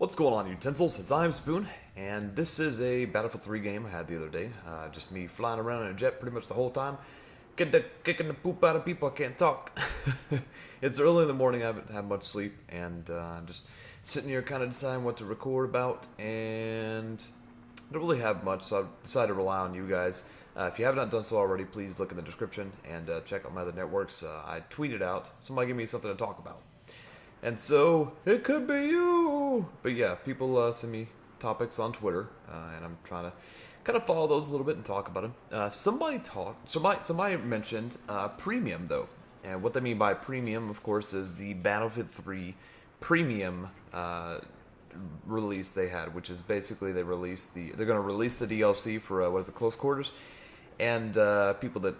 What's going on, Utensils? It's I'm Spoon, and this is a Battlefield 3 game I had the other day. Just me flying around in a jet pretty much the whole time. Kicking the poop out of people, I can't talk. It's early in the morning, I haven't had much sleep, and just sitting here kind of deciding what to record about, and I don't really have much, so I've decided to rely on you guys. If you have not done so already, please look in the description and check out my other networks. I tweeted out, somebody give me something to talk about. And so, it could be you! But yeah, people send me topics on Twitter, and I'm trying to kind of follow those a little bit and talk about them. Somebody mentioned premium, though. And what they mean by premium, of course, is the Battlefield 3 premium release they had, which is basically they're going to release the DLC for, Close Quarters. And people that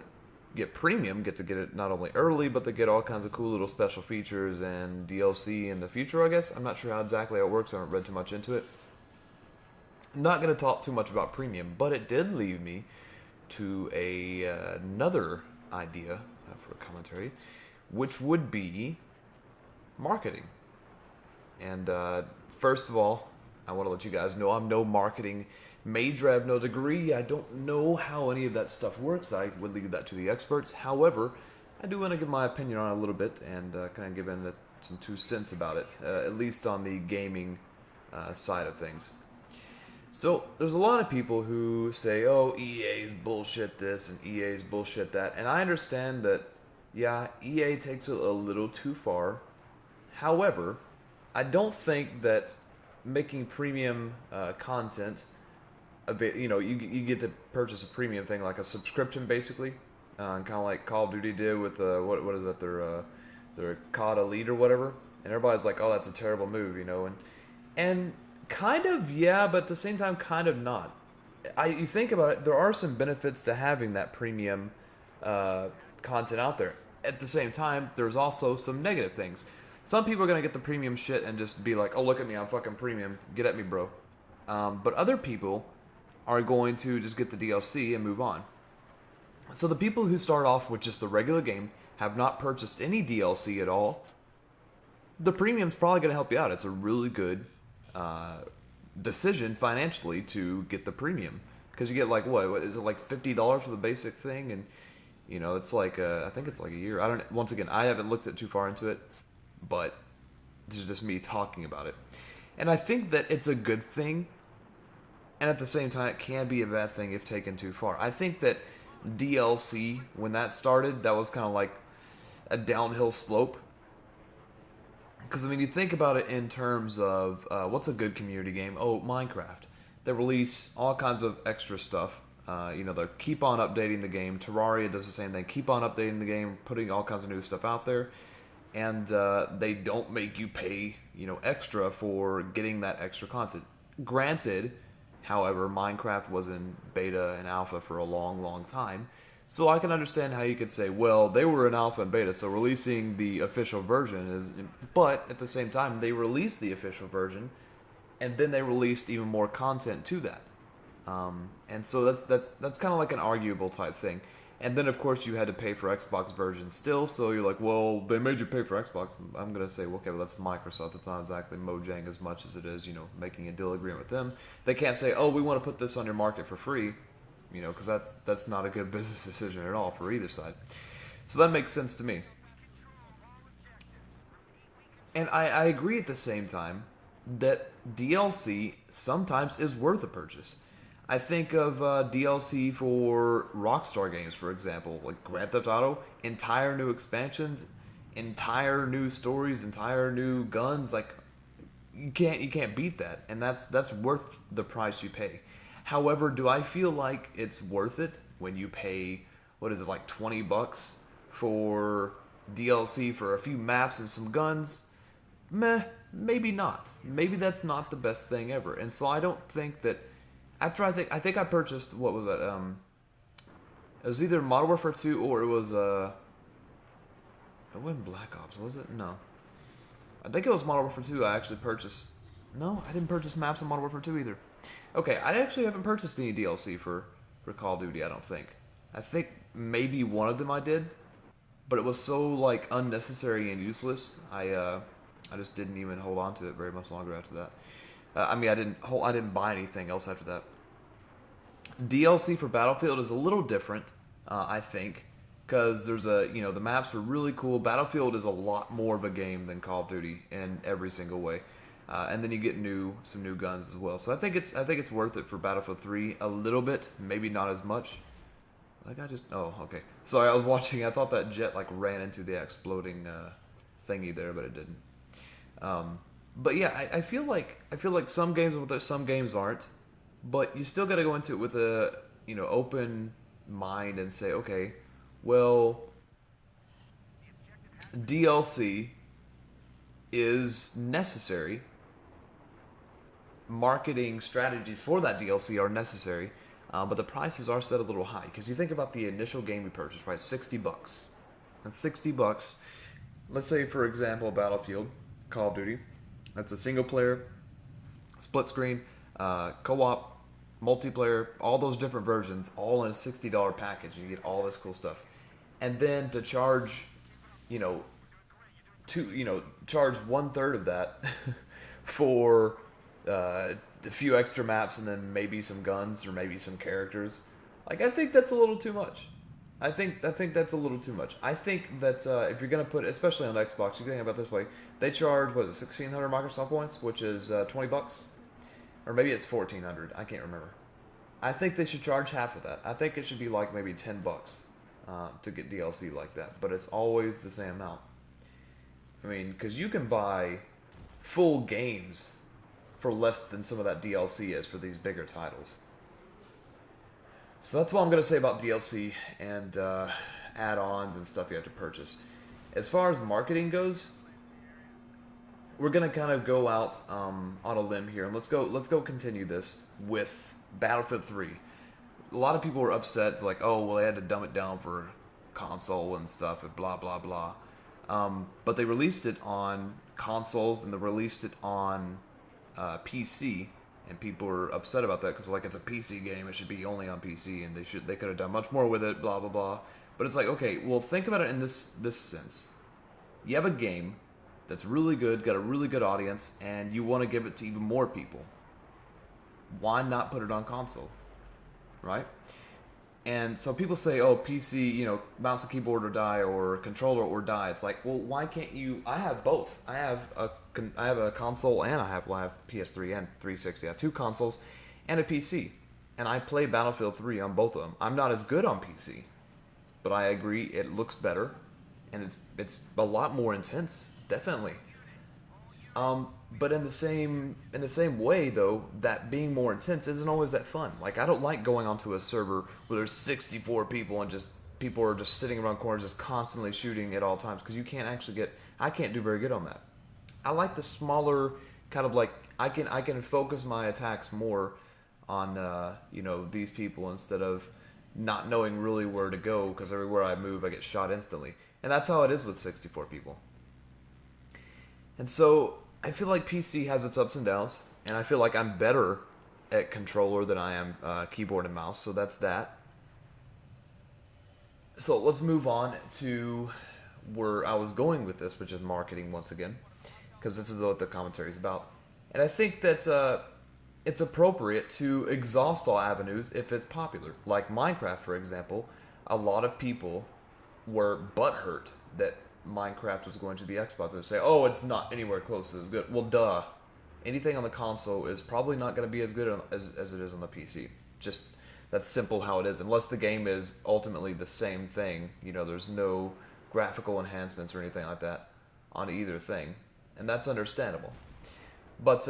get premium get to get it not only early, but they get all kinds of cool little special features and DLC in the future, I guess. I'm not sure how exactly it works. I haven't read too much into it. I'm not going to talk too much about premium, but it did lead me to another idea for a commentary, which would be marketing. And first of all, I want to let you guys know I'm no marketing major. I have no degree. I don't know how any of that stuff works. I would leave that to the experts. However, I do want to give my opinion on it a little bit and kind of give in some 2 cents about it, at least on the gaming side of things. So, there's a lot of people who say, oh, EA's bullshit this and EA's bullshit that. And I understand that, yeah, EA takes it a little too far. However, I don't think that making premium content, you get to purchase a premium thing, like a subscription, basically, kind of like Call of Duty did with what is that, their COD Elite or whatever, and everybody's like, oh, that's a terrible move, and kind of, yeah, but at the same time, kind of not. You think about it, there are some benefits to having that premium content out there. At the same time, there's also some negative things. Some people are gonna get the premium shit and just be like, oh, look at me, I'm fucking premium, get at me, bro. But other people are going to just get the DLC and move on. So the people who start off with just the regular game, have not purchased any DLC at all, the premium's probably going to help you out. It's a really good decision financially to get the premium. Because you get like, what is it, like $50 for the basic thing? And, it's like, I think it's like a year. Once again, I haven't looked too far into it, but this is just me talking about it. And I think that it's a good thing, and at the same time, it can be a bad thing if taken too far. I think that DLC, when that started, that was kind of like a downhill slope. Because, you think about it in terms of what's a good community game? Oh, Minecraft. They release all kinds of extra stuff. They keep on updating the game. Terraria does the same thing. Keep on updating the game, putting all kinds of new stuff out there. And they don't make you pay, extra for getting that extra content. Granted, however, Minecraft was in beta and alpha for a long, long time. So I can understand how you could say, well, they were in alpha and beta, so releasing the official version is... But at the same time, they released the official version, and then they released even more content to that. And so that's kind of like an arguable type thing. And then, of course, you had to pay for Xbox versions still, so you're like, well, they made you pay for Xbox. I'm going to say, well, okay, well, that's Microsoft. It's not exactly Mojang as much as it is, making a deal agreement with them. They can't say, oh, we want to put this on your market for free, because that's not a good business decision at all for either side. So that makes sense to me. And I agree at the same time that DLC sometimes is worth a purchase. I think of DLC for Rockstar games, for example, like Grand Theft Auto, entire new expansions, entire new stories, entire new guns. Like you can't beat that, and that's worth the price you pay. However, do I feel like it's worth it when you pay, what is it, like $20 for DLC for a few maps and some guns? Meh, maybe not. Maybe that's not the best thing ever, and so I don't think that. After I think I purchased, what was that? It was either Modern Warfare 2 or it was it wasn't Black Ops, was it? No. I think it was Modern Warfare 2 I actually purchased. No, I didn't purchase maps in Modern Warfare 2 either. Okay, I actually haven't purchased any DLC for Call of Duty, I don't think. I think maybe one of them I did, but it was so like unnecessary and useless. I I just didn't even hold on to it very much longer after that. I didn't buy anything else after that. DLC for Battlefield is a little different, I think, because there's the maps were really cool. Battlefield is a lot more of a game than Call of Duty in every single way, and then you get some new guns as well. So I think it's worth it for Battlefield 3 a little bit, maybe not as much. Okay. Sorry, I was watching. I thought that jet like ran into the exploding thingy there, but it didn't. But yeah, I feel like some games with it, some games aren't. But you still got to go into it with a open mind and say, okay, well, DLC is necessary. Marketing strategies for that DLC are necessary, but the prices are set a little high because you think about the initial game you purchased, right? $60. That's $60. Let's say, for example, Battlefield, Call of Duty. That's a single player, split screen, co-op, multiplayer, all those different versions, all in a $60 package. You get all this cool stuff, and then to charge, charge 1/3 of that for a few extra maps and then maybe some guns or maybe some characters. Like, I think that's a little too much. I think that's a little too much. I think that if you're gonna put, especially on Xbox, you think about it this way: they charge 1,600 Microsoft points, which is $20, or maybe it's 1,400. I can't remember. I think they should charge half of that. I think it should be like maybe $10 to get DLC like that, but it's always the same amount. I mean, because you can buy full games for less than some of that DLC is for these bigger titles. So that's what I'm going to say about DLC and add-ons and stuff you have to purchase. As far as marketing goes, we're going to kind of go out on a limb here, and let's go continue this with Battlefield 3. A lot of people were upset, like, oh, well, they had to dumb it down for console and stuff, and blah, blah, blah. But they released it on consoles, and they released it on PC, and people were upset about that because, like, it's a PC game, it should be only on PC, and they could have done much more with it, blah, blah, blah. But it's like, okay, well, think about it in this sense. You have a game that's really good, got a really good audience, and you want to give it to even more people. Why not put it on console? Right? And so people say, oh, PC, mouse and keyboard or die, or controller or die. It's like, well, why can't you? I have both. I have a console, and I have PS3 and 360. I have two consoles and a PC, and I play Battlefield 3 on both of them. I'm not as good on PC, but I agree it looks better, and it's a lot more intense, definitely. But in the same way, though, that being more intense isn't always that fun. Like, I don't like going onto a server where there's 64 people and just people are just sitting around corners just constantly shooting at all times, because you can't actually I can't do very good on that. I like the smaller kind of, like, I can focus my attacks more on these people instead of not knowing really where to go, because everywhere I move I get shot instantly. And that's how it is with 64 people. And so I feel like PC has its ups and downs, and I feel like I'm better at controller than I am keyboard and mouse, so that's that. So let's move on to where I was going with this, which is marketing once again, because this is what the commentary is about. And I think that it's appropriate to exhaust all avenues if it's popular. Like Minecraft, for example, a lot of people were butthurt that Minecraft was going to the Xbox. They say, oh, it's not anywhere close to as good. Well, duh. Anything on the console is probably not going to be as good as it is on the PC. Just, that's simple how it is. Unless the game is ultimately the same thing. There's no graphical enhancements or anything like that on either thing. And that's understandable. But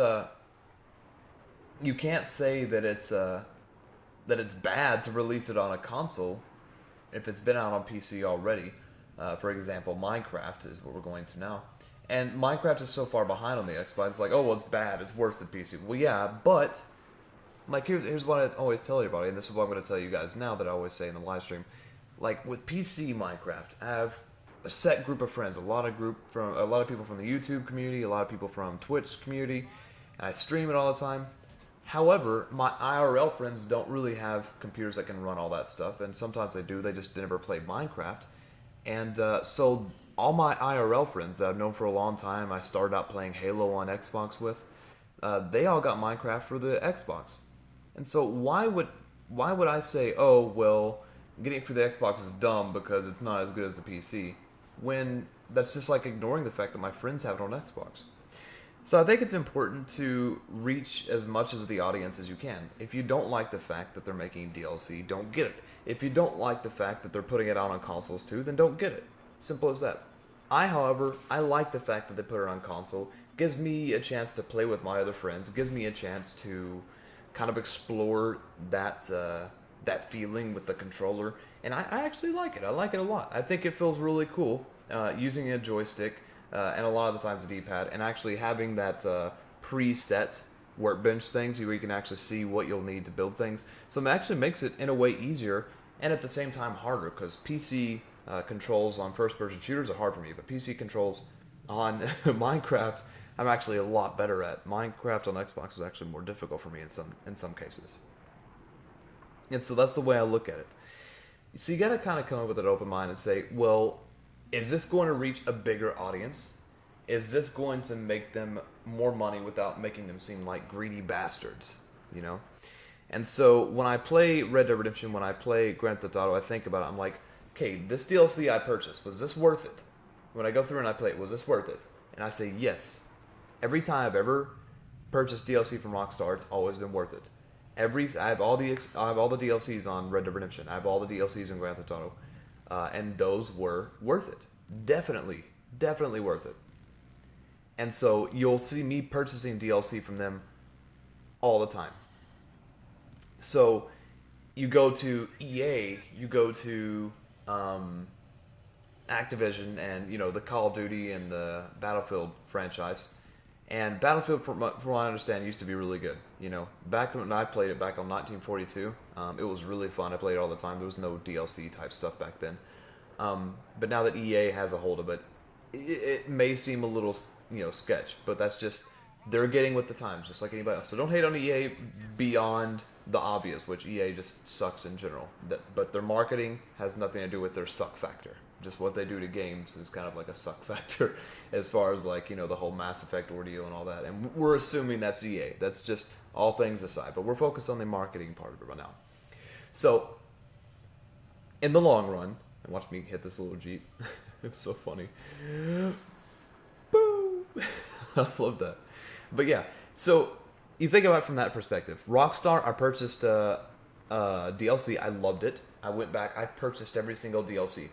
you can't say that it's bad to release it on a console if it's been out on PC already. For example, Minecraft is what we're going to now. And Minecraft is so far behind on the Xbox. It's like, oh, well, it's bad. It's worse than PC. Well, yeah, but like here's what I always tell everybody, and this is what I'm going to tell you guys now that I always say in the live stream. Like, with PC Minecraft, I have a set group of friends, a lot of people from the YouTube community, a lot of people from Twitch community, and I stream it all the time. However, my IRL friends don't really have computers that can run all that stuff, and sometimes they do. They just never play Minecraft. And so all my IRL friends that I've known for a long time, I started out playing Halo on Xbox with, they all got Minecraft for the Xbox. And so why would I say, oh, well, getting it for the Xbox is dumb because it's not as good as the PC, when that's just like ignoring the fact that my friends have it on Xbox. So I think it's important to reach as much of the audience as you can. If you don't like the fact that they're making DLC, don't get it. If you don't like the fact that they're putting it out on consoles too, then don't get it. Simple as that. However, I like the fact that they put it on console. Gives me a chance to play with my other friends. Gives me a chance to kind of explore that feeling with the controller. And I actually like it. I like it a lot. I think it feels really cool using a joystick. And a lot of the times a D-pad, and actually having that preset workbench thing where you can actually see what you'll need to build things. So it actually makes it, in a way, easier, and at the same time harder, because PC controls on first-person shooters are hard for me, but PC controls on Minecraft, I'm actually a lot better at. Minecraft on Xbox is actually more difficult for me in some cases. And so that's the way I look at it. So you got to kind of come up with an open mind and say, well, is this going to reach a bigger audience? Is this going to make them more money without making them seem like greedy bastards? You know? And so when I play Red Dead Redemption, when I play Grand Theft Auto, I think about it. I'm like, okay, this DLC I purchased, was this worth it? When I go through and I play it, was this worth it? And I say yes. Every time I've ever purchased DLC from Rockstar, it's always been worth it. I have all the DLCs on Red Dead Redemption. I have all the DLCs in Grand Theft Auto. And those were worth it. Definitely worth it. And so you'll see me purchasing DLC from them all the time. So you go to EA, you go to Activision, and the Call of Duty and the Battlefield franchise. And Battlefield, from what I understand, used to be really good. Back when I played it back on 1942, it was really fun. I played it all the time. There was no DLC type stuff back then. But now that EA has a hold of it, it may seem a little, sketch. But that's just, they're getting with the times, just like anybody else. So don't hate on EA beyond the obvious, which EA just sucks in general. But their marketing has nothing to do with their suck factor. Just what they do to games is kind of like a suck factor as far as like, the whole Mass Effect ordeal and all that. And we're assuming that's EA. That's just all things aside. But we're focused on the marketing part of it right now. So, in the long run, and watch me hit this little Jeep. It's so funny. Boom! I love that. But yeah, so you think about it from that perspective. Rockstar, I purchased DLC. I loved it. I went back. I purchased every single DLC.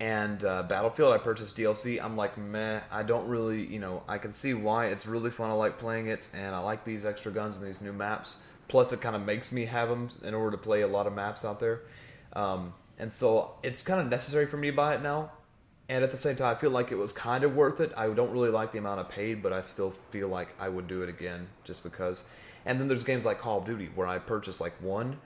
And Battlefield, I purchased DLC. I'm like, meh, I don't really, I can see why. It's really fun. I like playing it, and I like these extra guns and these new maps. Plus, it kind of makes me have them in order to play a lot of maps out there. And so it's kind of necessary for me to buy it now. And at the same time, I feel like it was kind of worth it. I don't really like the amount I paid, but I still feel like I would do it again just because. And then there's games like Call of Duty where I purchased like one,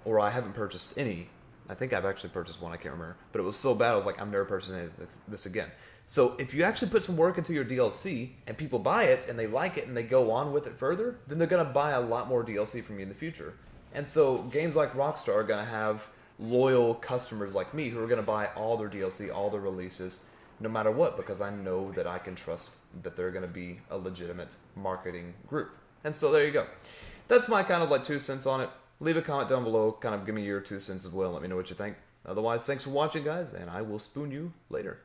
or I haven't purchased any. I think I've actually purchased one, I can't remember. But it was so bad, I was like, I'm never purchasing this again. So if you actually put some work into your DLC and people buy it and they like it and they go on with it further, then they're going to buy a lot more DLC from you in the future. And so games like Rockstar are going to have loyal customers like me who are going to buy all their DLC, all their releases, no matter what, because I know that I can trust that they're going to be a legitimate marketing group. And so there you go. That's my kind of like 2 cents on it. Leave a comment down below, kind of give me your 2 cents as well, let me know what you think. Otherwise, thanks for watching, guys, and I will spoon you later.